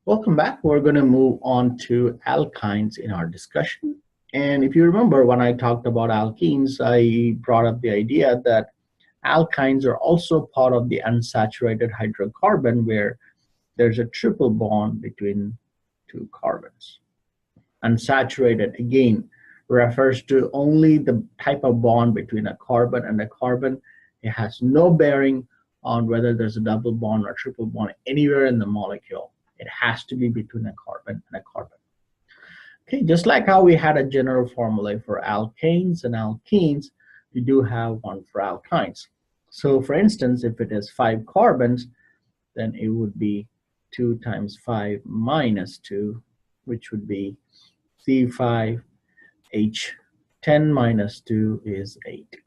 Welcome back. We're going to move on to alkynes in our discussion. And if you remember, when I talked about alkenes, I brought up the idea that alkynes are also part of the unsaturated hydrocarbon where there's a triple bond between two carbons. Unsaturated, again, refers to only the type of bond between a carbon and a carbon. It has no bearing on whether there's a double bond or triple bond anywhere in the molecule. It has to be between a carbon and a carbon. Okay, just like how we had a general formula for alkanes and alkenes, we do have one for alkynes. So for instance, if it is 5 carbons, then it would be 2 times 5 minus 2, which would be C5H10 minus 2 is 8.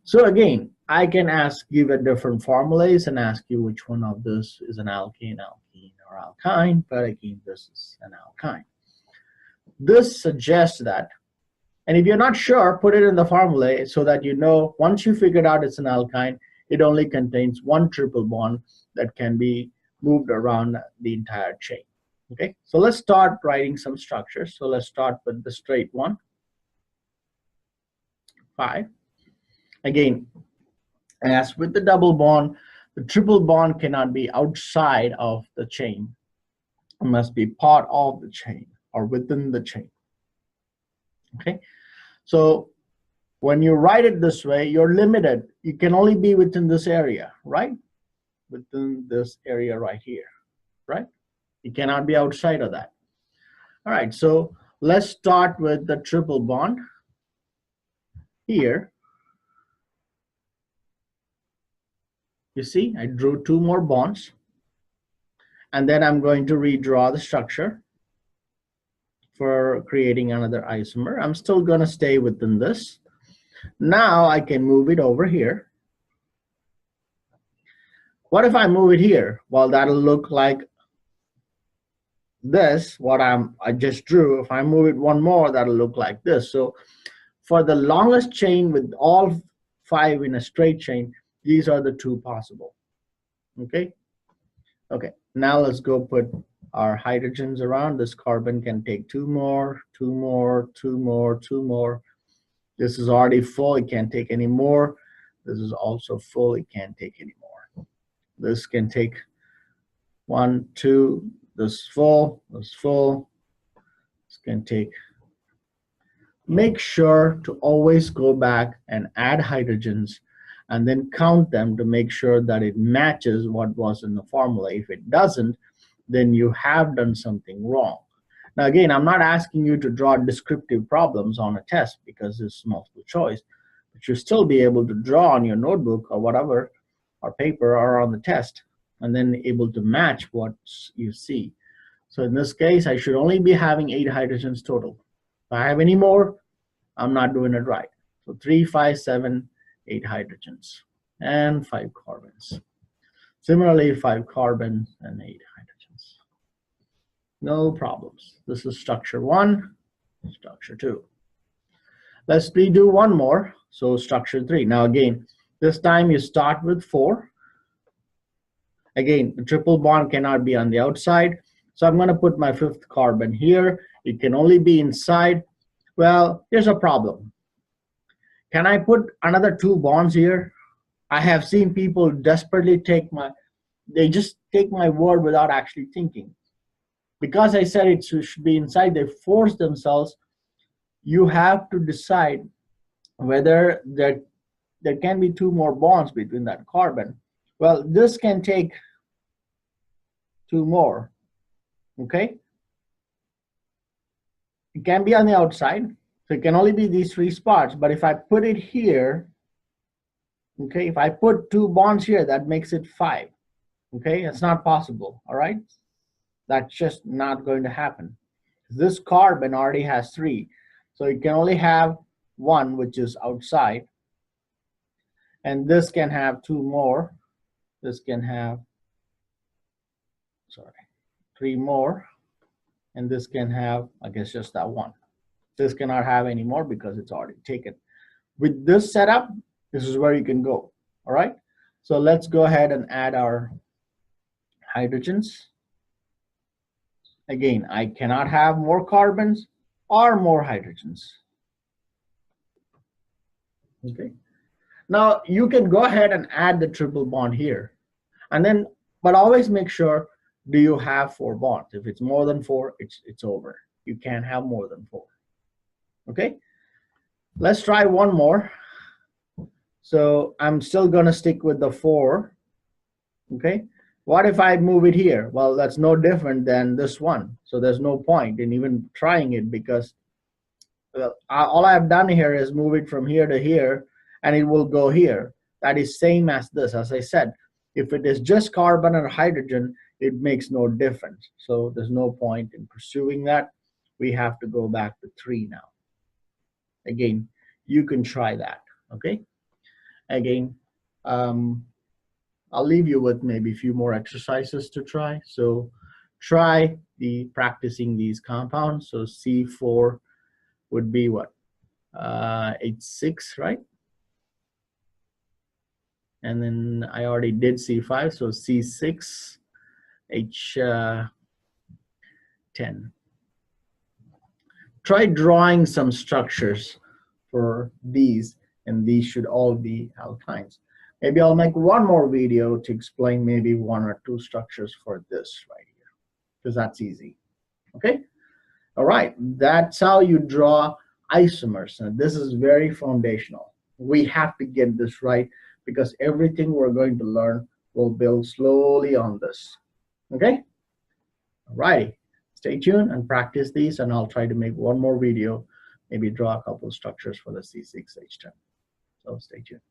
So again, I can give a different formulas and ask you which one of this is an alkane, alkene, or alkyne, but again, this is an alkyne. This suggests that, and if you're not sure, put it in the formula so that you know once you figured out it's an alkyne, it only contains one triple bond that can be moved around the entire chain. Okay, so let's start writing some structures. So let's start with the straight one, 5. Again, as with the double bond, the triple bond cannot be outside of the chain. It must be part of the chain or within the chain. Okay, so when you write it this way, you're limited. You can only be within this area, right? Within this area right here, right? You cannot be outside of that. All right, so let's start with the triple bond here. You see, I drew 2 more bonds, and then I'm going to redraw the structure for creating another isomer. I'm still going to stay within this. Now I can move it over here. What if I move it here? Well, that'll look like this, what I just drew. If I move it one more, that'll look like this. So for the longest chain with all 5 in a straight chain, these are the 2 possible. Okay, now let's go put our hydrogens around. This carbon can take 2 more, 2 more, 2 more, 2 more. This is already full, it can't take any more. This is also full, it can't take any more. This can take 1, 2, this full, this full. This can take. Make sure to always go back and add hydrogens and then count them to make sure that it matches what was in the formula. If it doesn't, then you have done something wrong. Now again, I'm not asking you to draw descriptive problems on a test because it's multiple choice, but you'll still be able to draw on your notebook or whatever, or paper, or on the test, and then able to match what you see. So in this case, I should only be having 8 hydrogens total. If I have any more, I'm not doing it right. So 3, 5, 7, 8 hydrogens and 5 carbons. Similarly, 5 carbons and 8 hydrogens. No problems. This is structure 1, structure 2. Let's redo one more. So structure 3. Now again, this time you start with 4. Again, the triple bond cannot be on the outside. So I'm going to put my 5th carbon here. It can only be inside. Well, here's a problem. Can I put another 2 bonds here? I have seen people desperately they just take my word without actually thinking. Because I said it should be inside, they force themselves. You have to decide whether there can be 2 more bonds between that carbon. Well, this can take 2 more, okay? It can be on the outside. So it can only be these 3 spots, but if I put it here, okay, if I put 2 bonds here, that makes it 5, okay? It's not possible, all right? That's just not going to happen. This carbon already has 3, so it can only have 1, which is outside, and this can have 2 more. This can have, 3 more, and this can have, I guess, just that 1. This cannot have any more because it's already taken. With this setup, this is where you can go, all right? So let's go ahead and add our hydrogens. Again, I cannot have more carbons or more hydrogens. Okay. Now you can go ahead and add the triple bond here, and then, but always make sure, do you have 4 bonds? If it's more than 4, it's over. You can't have more than 4. Okay. Let's try one more. So I'm still gonna stick with the 4. Okay. What if I move it here? Well, that's no different than this one. So there's no point in even trying it, because all I've done here is move it from here to here, and it will go here. That is same as this. As I said, if it is just carbon or hydrogen, it makes no difference. So there's no point in pursuing that. We have to go back to 3 now. Again, you can try that. Okay. Again, I'll leave you with maybe a few more exercises to try. So try practicing these compounds. So C4 would be what? H6, right? And then I already did C5, so C6, H10. Try drawing some structures for these, and these should all be alkynes. Maybe I'll make one more video to explain maybe 1 or 2 structures for this right here, because that's easy. Okay. All right. That's how you draw isomers. And this is very foundational. We have to get this right, because everything we're going to learn will build slowly on this. Okay. All right. Stay tuned and practice these, and I'll try to make one more video, maybe draw a couple of structures for the C6H10. So stay tuned.